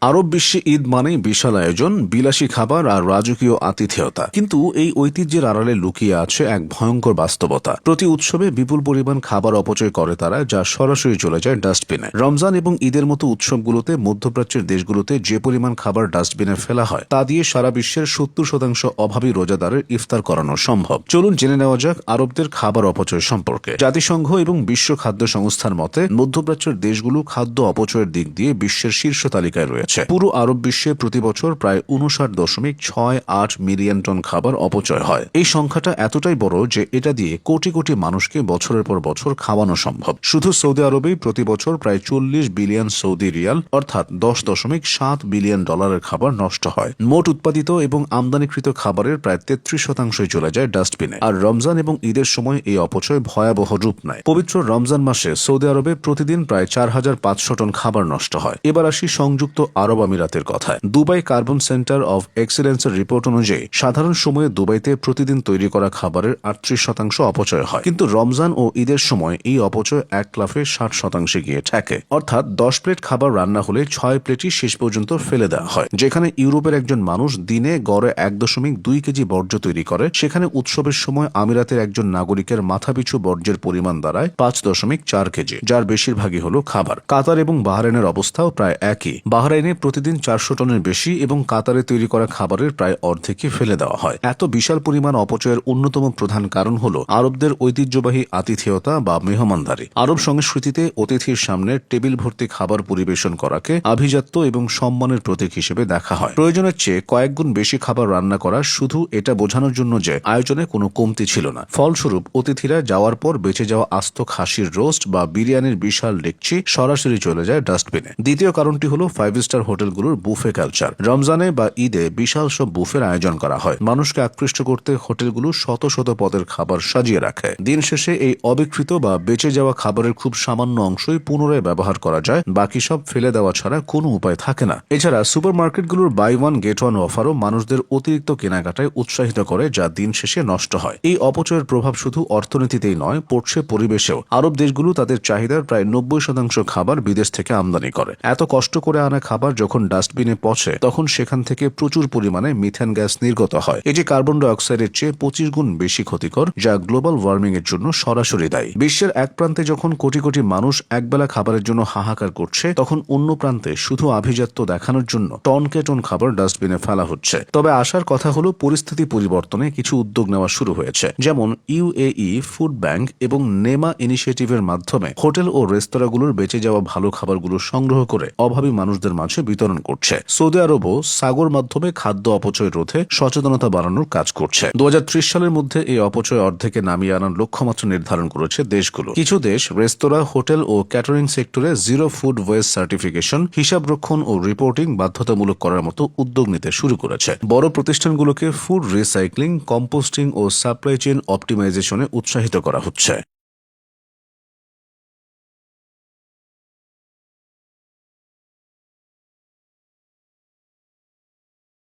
আরব বিশ্বে ঈদ মানেই বিশাল আয়োজন, বিলাসী খাবার আর রাজকীয় আতিথেয়তা। কিন্তু এই ঐতিহ্যের আড়ালে লুকিয়ে আছে এক ভয়ঙ্কর বাস্তবতা। প্রতি উৎসবে বিপুল পরিমাণ খাবার অপচয় করে তারা, যা সরাসরি চলে যায় ডাস্টবিনে। রমজান এবং ঈদের মতো উৎসবগুলোতে মধ্যপ্রাচ্যের দেশগুলোতে যে পরিমাণ খাবার ডাস্টবিনে ফেলা হয় তা দিয়ে সারা বিশ্বের 70% অভাবী রোজাদারের ইফতার করানো সম্ভব। চলুন জেনে নেওয়া যাক আরবদের খাবার অপচয় সম্পর্কে। জাতিসংঘ এবং বিশ্ব খাদ্য সংস্থার মতে মধ্যপ্রাচ্যের দেশগুলো খাদ্য অপচয়ের দিক দিয়ে বিশ্বের শীর্ষ তালিকায় রয়েছে। পুরো আরব বিশ্বে প্রতি বছর প্রায় 59.68 মিলিয়ন টন খাবার অপচয় হয়। এই সংখ্যাটা এতটাই বড় যে এটা দিয়ে কোটি কোটি মানুষকে বছরের পর বছর খাওয়ানো সম্ভব। শুধু সৌদি আরবেই প্রতি বছর প্রায় 40 বিলিয়ন সৌদি রিয়াল অর্থাৎ 10.7 বিলিয়ন ডলারের খাবার নষ্ট হয়। মোট উৎপাদিত এবং আমদানিকৃত খাবারের প্রায় 33% চলে যায় ডাস্টবিনে। আর রমজান এবং ঈদের সময় এই অপচয় ভয়াবহ রূপ নেয়। পবিত্র রমজান মাসে সৌদি আরবে প্রতিদিন প্রায় 4500 টন খাবার নষ্ট হয়। এবার আসি সংযুক্ত আরব আমিরাতের কথায়। দুবাই কার্বন সেন্টার অব এক্সিলেন্সের রিপোর্ট অনুযায়ী সাধারণ সময়ে দুবাইতে প্রতিদিন তৈরি করা খাবারের 38% অপচয় হয়। কিন্তু রমজান ও ঈদের সময় এই অপচয় এক লাফে 60% গিয়ে ঠেকে। অর্থাৎ 10 প্লেট খাবার রান্না হলে 6 প্লেটই শেষ পর্যন্ত ফেলে দেওয়া হয়। যেখানে ইউরোপের একজন মানুষ দিনে গড়ে 1.2 কেজি বর্জ্য তৈরি করে, সেখানে উৎসবের সময় আমিরাতের একজন নাগরিকের মাথাপিছু বর্জ্যের পরিমাণ দাঁড়ায় 5.4 কেজি, যার বেশিরভাগই হলো খাবার। কাতার এবং বাহরাইনের অবস্থাও প্রায় একই। বাহরাইনে প্রতিদিন 400 টনের বেশি এবং কাতারে তৈরি করা খাবারের প্রায় অর্ধেকই ফেলে দেওয়া হয়। এত বিশাল পরিমাণ অপচয়ের অন্যতম প্রধান কারণ হল আরবদের ঐতিহ্যবাহী আতিথেয়তা বা মেহমানদারি। আরব সংস্কৃতিতে অতিথির সামনে টেবিল ভর্তি খাবার পরিবেশন করাকে আভিজাত্য এবং সম্মানের প্রতীক হিসেবে দেখা হয়। প্রয়োজনের চেয়ে কয়েক গুণ বেশি খাবার রান্না করা শুধু এটা বোঝানোর জন্য যে আয়োজনে কোনো কমতি ছিল না। ফলস্বরূপ অতিথিরা যাওয়ার পর বেঁচে যাওয়া আস্ত খাসির রোস্ট বা বিরিয়ানির বিশাল ডেকচি সরাসরি চলে যায় ডাস্টবিনে। দ্বিতীয় কারণটি হল 5 স্টার হোটেলগুলোর বুফে কালচার। রমজানে বা ঈদে বিশাল সব বুফের আয়োজন করা হয়। মানুষকে আকৃষ্ট করতে হোটেলগুলো শত শত পদের খাবার সাজিয়ে রাখে। দিন শেষে এই অবিকৃত বা বেঁচে যাওয়া খাবারের খুব সামান্য অংশই পুনরায় ব্যবহার করা যায়, বাকি সব ফেলে দেওয়া ছাড়া কোনো উপায় থাকে না। এছাড়া সুপারমার্কেটগুলোর বাই ওয়ান গেট ওয়ান অফারও মানুষদের অতিরিক্ত কেনাকাটায় উৎসাহিত করে, যা দিন শেষে নষ্ট হয়। এই অপচয়ের প্রভাব শুধু অর্থনীতিতেই নয়, পড়ছে পরিবেশেও। আরব দেশগুলো তাদের চাহিদার প্রায় 90% খাবার বিদেশ থেকে আমদানি করে। এত কষ্ট করে আনা খাবার যখন ডাস্টবিনে পচে তখন সেখান থেকে প্রচুর পরিমাণে মিথেন গ্যাস নির্গত হয়। এটি কার্বন ডাই অক্সাইডের চেয়ে 25 গুণ বেশি ক্ষতিকর, যা গ্লোবাল ওয়ার্মিং এর জন্য সরাসরি দায়ী। বিশ্বের এক প্রান্তে যখন কোটি কোটি মানুষ একবেলা খাবারের জন্য হাহাকার করছে, তখন অন্য প্রান্তে শুধু আভিজাত্য দেখানোর জন্য টনকে টন খাবার ডাস্টবিনে ফেলা হচ্ছে। তবে আসার কথা হলো পরিস্থিতি পরিবর্তনে কিছু উদ্যোগ নেওয়া শুরু হয়েছে। যেমন UAE ফুড ব্যাংক এবং নেমা ইনিশিয়েটিভের মাধ্যমে হোটেল ও রেস্তোরাঁগুলোর বেঁচে যাওয়া ভালো খাবারগুলো সংগ্রহ করে অভাবী মানুষদের মাঝে বিতরণ করছে। সৌদি আরবও সাগর মাধ্যমে খাদ্য অপচয় রোধে সচেতনতা বাড়ানোর কাজ করছে। 2030 সালের মধ্যে এই অপচয় অর্ধেকে নামিয়ে আনার লক্ষ্যমাত্রা নির্ধারণ করেছে দেশগুলো। কিছু দেশ রেস্তোরাঁ, হোটেল ও ক্যাটারিং সেক্টরে জিরো ফুড ওয়েস্ট সার্টিফিকেশন, হিসাব রক্ষণ ও রিপোর্টিং বাধ্যতামূলক করার মতো উদ্যোগ নিতে শুরু করেছে। বড় প্রতিষ্ঠানগুলোকে ফুড রিসাইক্লিং, কম্পোস্টিং ও সাপ্লাই চেইন অপটিমাইজেশনে উৎসাহিত করা হচ্ছে।